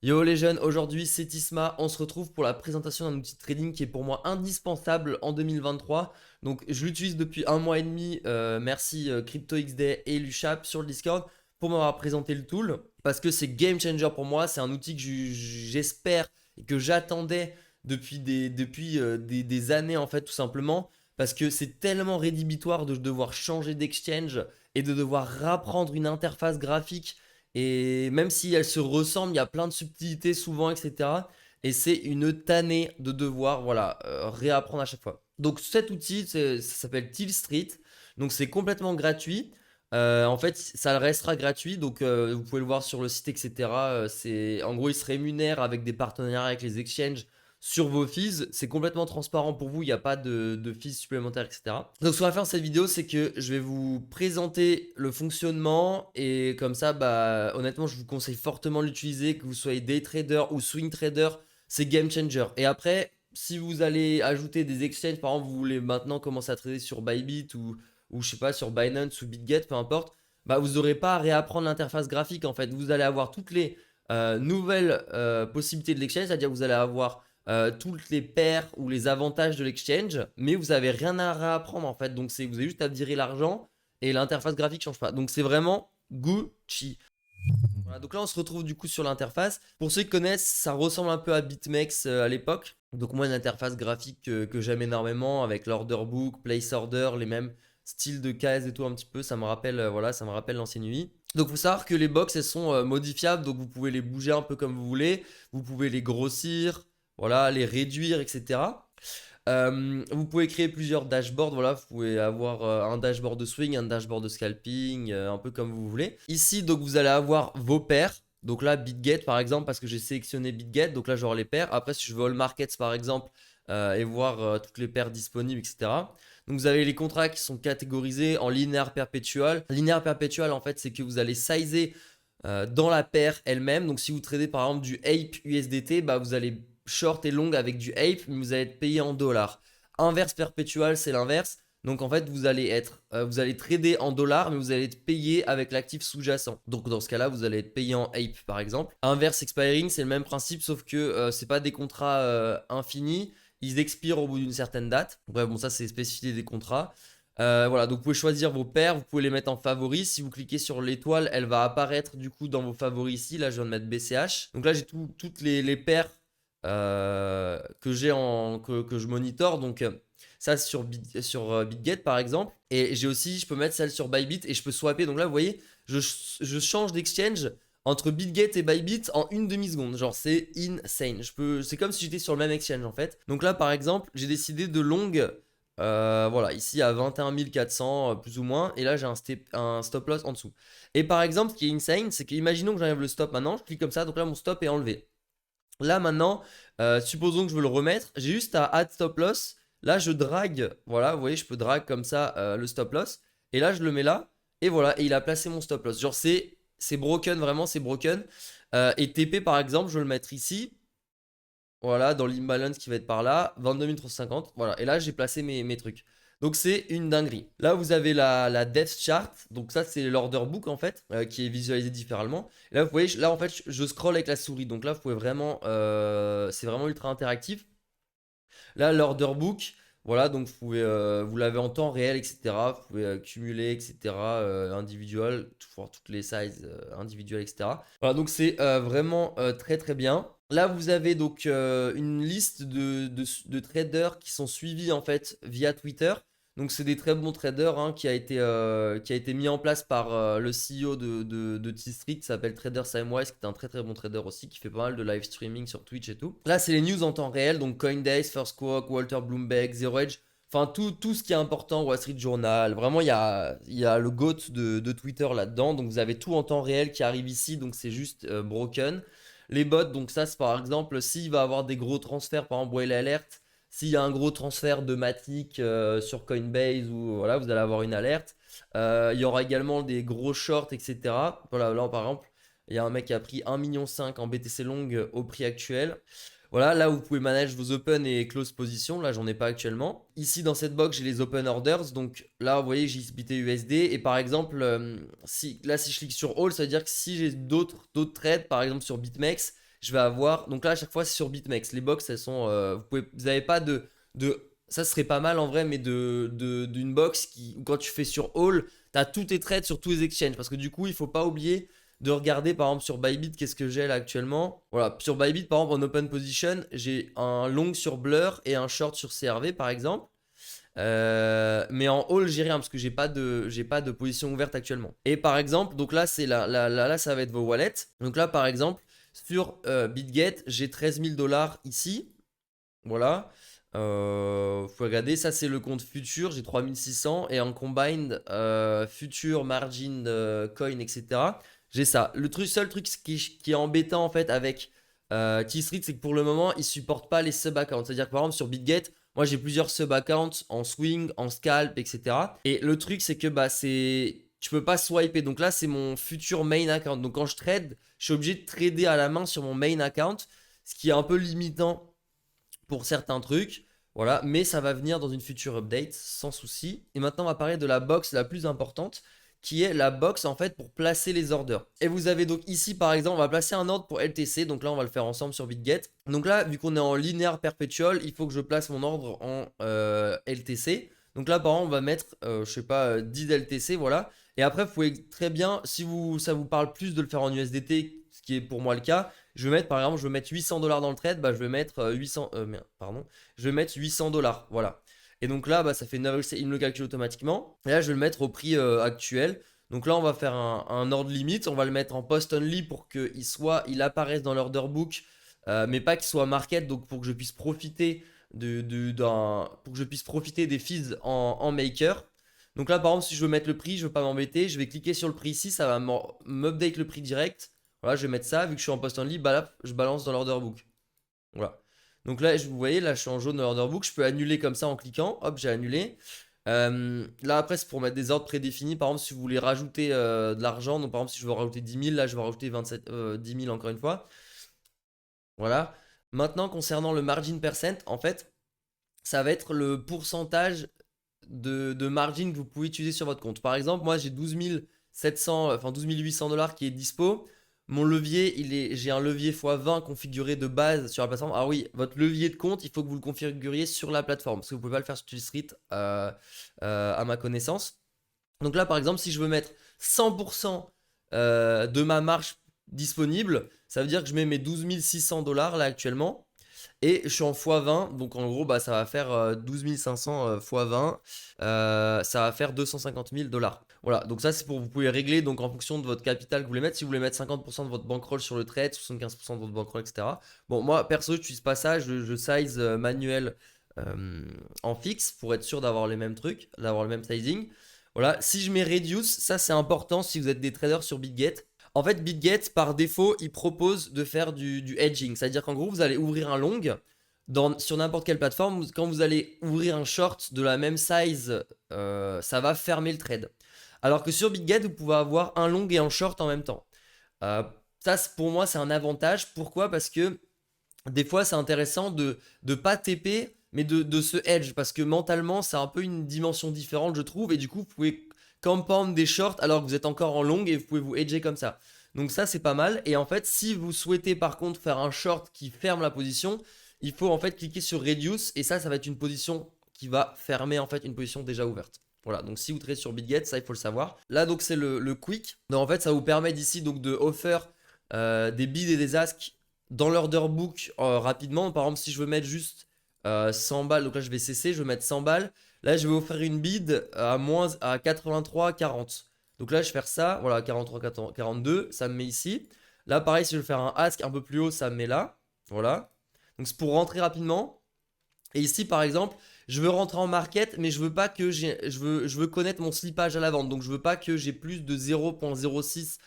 Yo les jeunes, aujourd'hui c'est Tisma, on se retrouve pour la présentation d'un outil de trading qui est pour moi indispensable en 2023. Donc je l'utilise depuis un mois et demi, merci CryptoXD et Luchap sur le Discord pour m'avoir présenté le tool. Parce que c'est game changer pour moi, c'est un outil que j'espère et que j'attendais depuis des années en fait tout simplement. Parce que c'est tellement rédhibitoire de devoir changer d'exchange et de devoir rapprendre une interface graphique et même si elles se ressemblent, il y a plein de subtilités souvent, etc. Et c'est une tannée de devoir voilà, réapprendre à chaque fois. Donc cet outil, ça s'appelle Till Street. Donc c'est complètement gratuit. En fait, ça restera gratuit. Donc vous pouvez le voir sur le site, etc. En gros, il se rémunère avec des partenariats avec les exchanges sur vos fees. C'est complètement transparent pour vous, il n'y a pas de fees supplémentaires, etc. Donc ce qu'on va faire dans cette vidéo, c'est que je vais vous présenter le fonctionnement et comme ça, bah, honnêtement, je vous conseille fortement de l'utiliser, que vous soyez day trader ou swing trader, c'est game changer. Et après, si vous allez ajouter des exchanges, par exemple, vous voulez maintenant commencer à trader sur Bybit ou je sais pas, sur Binance ou BitGet, peu importe, bah, vous n'aurez pas à réapprendre l'interface graphique en fait. Vous allez avoir toutes les nouvelles possibilités de l'exchange, c'est-à-dire vous allez avoir toutes les paires ou les avantages de l'exchange, mais vous avez rien à réapprendre en fait. Donc vous avez juste à virer l'argent et l'interface graphique change pas. Donc c'est vraiment Gucci. Voilà, donc là on se retrouve du coup sur l'interface. Pour ceux qui connaissent, ça ressemble un peu à BitMEX à l'époque. Donc moi une interface graphique que j'aime énormément avec l'order book, place order, les mêmes styles de cases et tout un petit peu. Ça me rappelle voilà, ça me rappelle l'ancienne UI. Donc il faut savoir que les box elles sont modifiables, donc vous pouvez les bouger un peu comme vous voulez. Vous pouvez les grossir, voilà, les réduire, etc. Vous pouvez créer plusieurs dashboards. Voilà, vous pouvez avoir un dashboard de swing, un dashboard de scalping, un peu comme vous voulez. Ici, donc, vous allez avoir vos paires. Donc là, BitGet par exemple, parce que j'ai sélectionné BitGet. Donc là, j'aurai les paires. Après, si je veux All Markets par exemple et voir toutes les paires disponibles, etc. Donc vous avez les contrats qui sont catégorisés en linéaire perpétuel. Linéaire perpétuel, en fait, c'est que vous allez sizer dans la paire elle-même. Donc si vous tradez par exemple du Ape USDT, bah, vous allez short et long avec du Ape, mais vous allez être payé en dollars. Inverse perpétuel, c'est l'inverse. Donc en fait, vous allez trader en dollars, mais vous allez être payé avec l'actif sous-jacent. Donc dans ce cas-là, vous allez être payé en Ape par exemple. Inverse expiring, c'est le même principe, sauf que c'est pas des contrats infinis. Ils expirent au bout d'une certaine date. Bref, bon, ça c'est spécifié des contrats. Voilà, donc vous pouvez choisir vos paires, vous pouvez les mettre en favoris. Si vous cliquez sur l'étoile, elle va apparaître du coup dans vos favoris ici. Là, je viens de mettre BCH. Donc là, j'ai toutes les paires que que je monitore. Donc ça sur BitGet par exemple. Et j'ai aussi, je peux mettre celle sur Bybit et je peux swapper. Donc là, vous voyez, je change d'exchange entre BitGet et Bybit en une demi-seconde. Genre, c'est insane. C'est comme si j'étais sur le même exchange en fait. Donc là, par exemple, j'ai décidé de long. Voilà, ici à 21 400 plus ou moins, et là j'ai un stop loss en dessous. Et par exemple, ce qui est insane, c'est que imaginons que j'enlève le stop maintenant, je clique comme ça, donc là mon stop est enlevé. Là maintenant, supposons que je veux le remettre, j'ai juste à add stop loss. Là je drague, voilà, vous voyez, je peux drag comme ça le stop loss, et là je le mets là, et voilà, et il a placé mon stop loss. Genre c'est broken, vraiment c'est broken. Et TP par exemple, je vais le mettre ici. Voilà, dans l'imbalance qui va être par là, 22 350. Voilà, et là j'ai placé mes trucs. Donc c'est une dinguerie. Là vous avez la depth chart. Donc ça c'est l'order book en fait, qui est visualisé différemment. Et là vous voyez, là en fait je scroll avec la souris. Donc là vous pouvez vraiment, c'est vraiment ultra interactif. Là, l'order book, voilà, donc vous l'avez en temps réel, etc. Vous pouvez cumuler, etc. Individual, voir toutes les sizes individuelles, etc. Voilà, donc c'est vraiment très très bien. Là, vous avez donc une liste de traders qui sont suivis en fait via Twitter. Donc c'est des très bons traders hein, qui a été mis en place par le CEO de T-Street qui s'appelle Trader Samwise, qui est un très très bon trader aussi, qui fait pas mal de live streaming sur Twitch et tout. Là, c'est les news en temps réel, donc Coindesk, First Quote, Walter Bloomberg, Zero Edge, enfin tout ce qui est important, Wall Street Journal. Vraiment, il y a le GOAT de Twitter là-dedans, donc vous avez tout en temps réel qui arrive ici, donc c'est juste broken. Les bots, donc ça, c'est par exemple, s'il va avoir des gros transferts, par exemple, Whale Alert, s'il y a un gros transfert de Matic sur Coinbase ou voilà, vous allez avoir une alerte. Il y aura également des gros shorts, etc. Voilà, là par exemple, il y a un mec qui a pris 1,5 million en BTC long au prix actuel. Voilà, là vous pouvez manager vos open et close positions. Là, j'en ai pas actuellement. Ici, dans cette box, j'ai les open orders. Donc là, vous voyez, j'ai SBT USD. Et par exemple, si je clique sur All, ça veut dire que si j'ai d'autres trades, par exemple sur BitMEX, je vais avoir, donc là à chaque fois c'est sur BitMEX, les box elles sont, vous avez pas ça serait pas mal en vrai, mais d'une box qui, quand tu fais sur All, t'as tous tes trades sur tous les exchanges, parce que du coup il faut pas oublier de regarder par exemple sur Bybit qu'est-ce que j'ai là actuellement. Voilà, sur Bybit par exemple en open position, j'ai un long sur Blur et un short sur CRV par exemple. Mais en all, j'ai rien parce que j'ai pas de position ouverte actuellement. Et par exemple, donc là, là, ça va être vos wallets. Donc là, par exemple, sur BitGet, j'ai 13 000 dollars ici. Voilà. Faut regarder, ça c'est le compte futur, j'ai 3600 et en combined future margin coin, etc. J'ai ça. Seul truc qui est embêtant en fait avec T-Street, c'est que pour le moment, ils supportent pas les sub-accounts. C'est-à-dire que par exemple sur BitGet, moi j'ai plusieurs sub-accounts en swing, en scalp, etc. Et le truc, c'est que bah c'est. Tu peux pas swiper. Donc là, c'est mon futur main account. Donc quand je trade, je suis obligé de trader à la main sur mon main account, ce qui est un peu limitant pour certains trucs. Voilà, mais ça va venir dans une future update sans souci. Et maintenant, on va parler de la box la plus importante, qui est la box en fait pour placer les orders. Et vous avez donc ici par exemple, on va placer un ordre pour LTC. Donc là, on va le faire ensemble sur BitGet. Donc là, vu qu'on est en linéaire perpétuel, il faut que je place mon ordre en LTC. Donc là, par exemple, on va mettre, je sais pas, 10 LTC, voilà. Et après, vous pouvez très bien, si ça vous parle plus de le faire en USDT, ce qui est pour moi le cas, je vais mettre, par exemple, je vais mettre 800 dollars dans le trade, bah, je vais mettre 800, pardon, je vais mettre 800 dollars, voilà. Et donc là, bah, ça fait 9, il me le calcule automatiquement. Et là, je vais le mettre au prix actuel. Donc là, on va faire un ordre limite. On va le mettre en post only pour il apparaisse dans l'order book, mais pas qu'il soit market. Donc pour que je puisse profiter pour que je puisse profiter des fees en maker. Donc là, par exemple, si je veux mettre le prix, je veux pas m'embêter, je vais cliquer sur le prix ici, ça va m'update le prix direct. Voilà, je vais mettre ça. Vu que je suis en post only, bah là, je balance dans l'order book. Voilà. Donc là, vous voyez, là, je suis en jaune dans l'order book. Je peux annuler comme ça en cliquant. Hop, j'ai annulé. Là, après, c'est pour mettre des ordres prédéfinis. Par exemple, si vous voulez rajouter de l'argent, donc par exemple, si je veux rajouter 10 000, là, je vais rajouter 10 000 encore une fois. Voilà. Maintenant, concernant le margin percent, en fait, ça va être le pourcentage de margin que vous pouvez utiliser sur votre compte. Par exemple, moi j'ai 12 700, enfin 12 800 dollars qui est dispo. Mon levier, j'ai un levier x20 configuré de base sur la plateforme. Ah oui, votre levier de compte, il faut que vous le configuriez sur la plateforme parce que vous pouvez pas le faire sur Street à ma connaissance. Donc là, par exemple, si je veux mettre 100% de ma marge disponible, ça veut dire que je mets mes 12 600 dollars là actuellement. Et je suis en x20, donc en gros, bah, ça va faire 12 500 x20, ça va faire 250 000 dollars. Voilà, donc ça c'est pour, vous pouvez régler donc en fonction de votre capital que vous voulez mettre. Si vous voulez mettre 50% de votre bankroll sur le trade, 75% de votre bankroll, etc. Bon, moi perso, je n'utilise pas ça, je size manuel en fixe pour être sûr d'avoir les mêmes trucs, d'avoir le même sizing. Voilà, si je mets reduce, ça c'est important si vous êtes des traders sur BitGet. En fait, BitGet, par défaut, il propose de faire du hedging. C'est-à-dire qu'en gros, vous allez ouvrir un long sur n'importe quelle plateforme. Quand vous allez ouvrir un short de la même size, ça va fermer le trade. Alors que sur BitGet, vous pouvez avoir un long et un short en même temps. Ça, pour moi, c'est un avantage. Pourquoi? Parce que des fois, c'est intéressant de ne pas TP, mais de se hedge. Parce que mentalement, c'est un peu une dimension différente, je trouve. Et du coup, vous pouvez compound des shorts alors que vous êtes encore en long et vous pouvez vous hedger comme ça. Donc ça, c'est pas mal. Et en fait, si vous souhaitez par contre faire un short qui ferme la position, il faut en fait cliquer sur Reduce. Et ça va être une position qui va fermer en fait une position déjà ouverte. Voilà, donc si vous tradez sur BitGet, ça il faut le savoir. Là donc c'est le quick. Donc en fait ça vous permet d'ici donc de offer des bids et des asks dans l'order book rapidement. Par exemple si je veux mettre juste 100 balles, donc là je vais cesser, je vais mettre 100 balles. Là je vais offrir une bid à 83,40. Donc là je vais faire ça, voilà 43,42, ça me met ici. Là pareil si je veux faire un ask un peu plus haut, ça me met là. Voilà. Donc c'est pour rentrer rapidement. Et ici, par exemple, je veux rentrer en market, mais je veux pas que je veux connaître mon slippage à la vente. Donc, je veux pas que j'ai plus de 0,06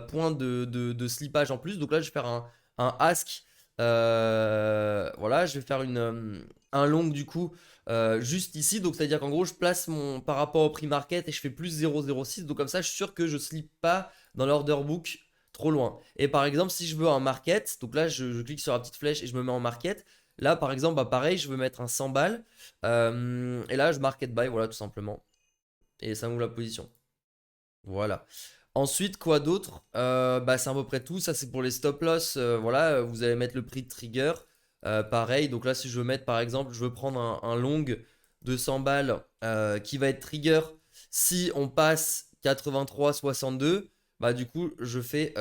points de slippage en plus. Donc là, je vais faire un ask. Voilà, je vais faire un long du coup juste ici. Donc, c'est-à-dire qu'en gros, je place par rapport au prix market et je fais plus 0,06. Donc, comme ça, je suis sûr que je slip pas dans l'order book trop loin. Et par exemple, si je veux un market, donc là, je clique sur la petite flèche et je me mets en market. Là, par exemple, bah, pareil, je veux mettre un 100 balles. Et là, je market buy, voilà, tout simplement. Et ça m'ouvre la position. Voilà. Ensuite, quoi d'autre? Bah, c'est à peu près tout. Ça, c'est pour les stop loss. Voilà, vous allez mettre le prix de trigger. Pareil, donc là, si je veux mettre, par exemple, je veux prendre un long 200 balles qui va être trigger. Si on passe 83,62, bah du coup, je fais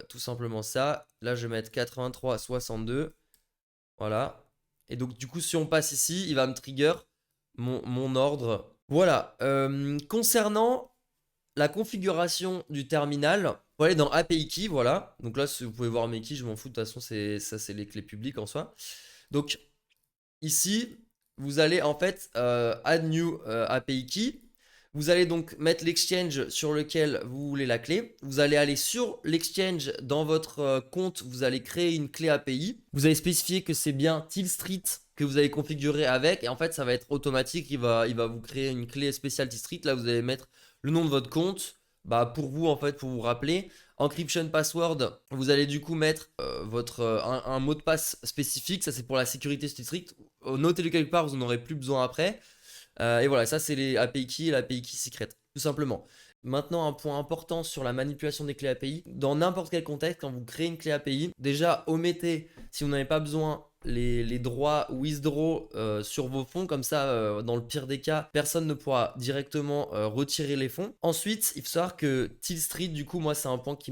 tout simplement ça. Là, je vais mettre 83,62. Voilà. Et donc, du coup, si on passe ici, il va me trigger mon ordre. Voilà. Concernant la configuration du terminal, faut aller dans API Key, voilà. Donc là, si vous pouvez voir mes keys, je m'en fous, de toute façon, ça, c'est les clés publiques en soi. Donc, ici, vous allez en fait add new API Key. Vous allez donc mettre l'exchange sur lequel vous voulez la clé. Vous allez aller sur l'exchange dans votre compte. Vous allez créer une clé API. Vous allez spécifier que c'est bien Till Street que vous allez configurer avec. Et en fait, ça va être automatique. Il va vous créer une clé spéciale Till Street. Là, vous allez mettre le nom de votre compte. Bah, pour vous, en fait, pour vous rappeler. Encryption password, vous allez du coup mettre un mot de passe spécifique. Ça, c'est pour la sécurité Till Street. Notez-le quelque part, vous n'en aurez plus besoin après. Et voilà, ça c'est les API Key et l'API Key Secret, tout simplement. Maintenant, un point important sur la manipulation des clés API. Dans n'importe quel contexte, quand vous créez une clé API, déjà omettez, si vous n'avez pas besoin, les droits withdraw sur vos fonds. Comme ça, dans le pire des cas, personne ne pourra directement retirer les fonds. Ensuite, il faut savoir que Till Street, du coup, moi, c'est un point qui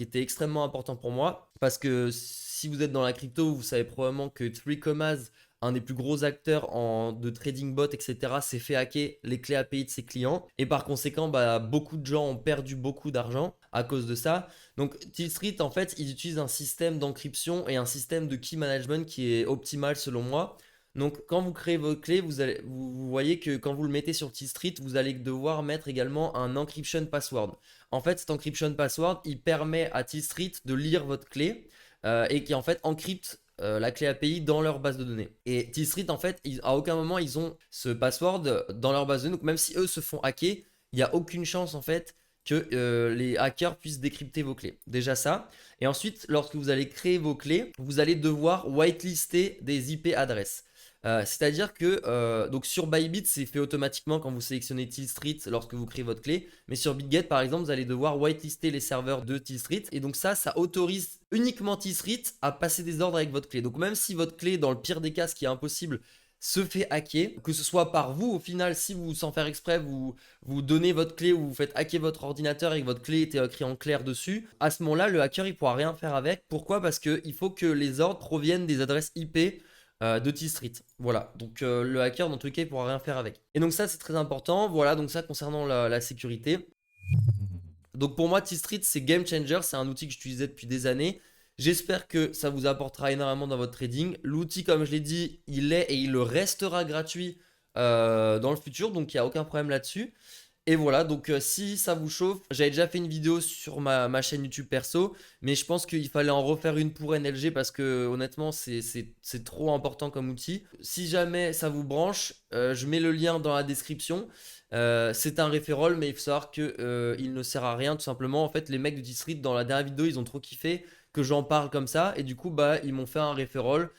était extrêmement important pour moi. Parce que si vous êtes dans la crypto, vous savez probablement que 3Commas, un des plus gros acteurs de trading bot, etc., s'est fait hacker les clés API de ses clients. Et par conséquent, bah, beaucoup de gens ont perdu beaucoup d'argent à cause de ça. Donc, Till Street, en fait, ils utilisent un système d'encryption et un système de key management qui est optimal selon moi. Donc, quand vous créez vos clés, vous voyez que quand vous le mettez sur Till Street, vous allez devoir mettre également un encryption password. En fait, cet encryption password, il permet à Till Street de lire votre clé et qui en fait encrypte la clé API dans leur base de données. Et T-Street, en fait, à aucun moment, ils ont ce password dans leur base de données. Donc, même si eux se font hacker, il n'y a aucune chance, en fait, que les hackers puissent décrypter vos clés. Déjà ça. Et ensuite, lorsque vous allez créer vos clés, vous allez devoir whitelister des IP adresses. C'est-à-dire que donc sur Bybit, c'est fait automatiquement quand vous sélectionnez Till Street lorsque vous créez votre clé. Mais sur BitGet, par exemple, vous allez devoir whitelister les serveurs de Till Street. Et donc ça autorise uniquement Till Street à passer des ordres avec votre clé. Donc même si votre clé, dans le pire des cas, ce qui est impossible, se fait hacker, que ce soit par vous, au final, si vous, sans faire exprès, vous donnez votre clé ou vous faites hacker votre ordinateur et que votre clé était écrit en clair dessus, à ce moment-là, le hacker, il pourra rien faire avec. Pourquoi? Parce qu'il faut que les ordres proviennent des adresses IP de T-Street. Voilà, donc le hacker dans tous les cas il pourra rien faire avec. Et donc ça c'est très important, voilà, donc ça concernant la sécurité. Donc pour moi T-Street c'est game changer, c'est un outil que j'utilisais depuis des années. J'espère que ça vous apportera énormément dans votre trading. L'outil comme je l'ai dit, il est et il le restera gratuit dans le futur, donc il n'y a aucun problème là-dessus. Et voilà, donc si ça vous chauffe, j'avais déjà fait une vidéo sur ma chaîne YouTube perso, mais je pense qu'il fallait en refaire une pour NLG parce que honnêtement, c'est trop important comme outil. Si jamais ça vous branche, je mets le lien dans la description. C'est un referral, mais il faut savoir que il ne sert à rien tout simplement. En fait, les mecs de Discreet dans la dernière vidéo, ils ont trop kiffé que j'en parle comme ça et du coup bah ils m'ont fait un referral.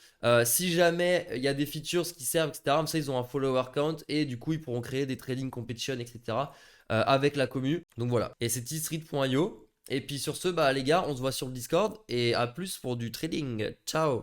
Si jamais il y a des features qui servent, etc., comme ça ils ont un follower count et du coup ils pourront créer des trading competition, etc., avec la commu. Donc voilà, et c'est tstreet.io. Et puis sur ce, bah les gars, on se voit sur le Discord et à plus pour du trading. Ciao.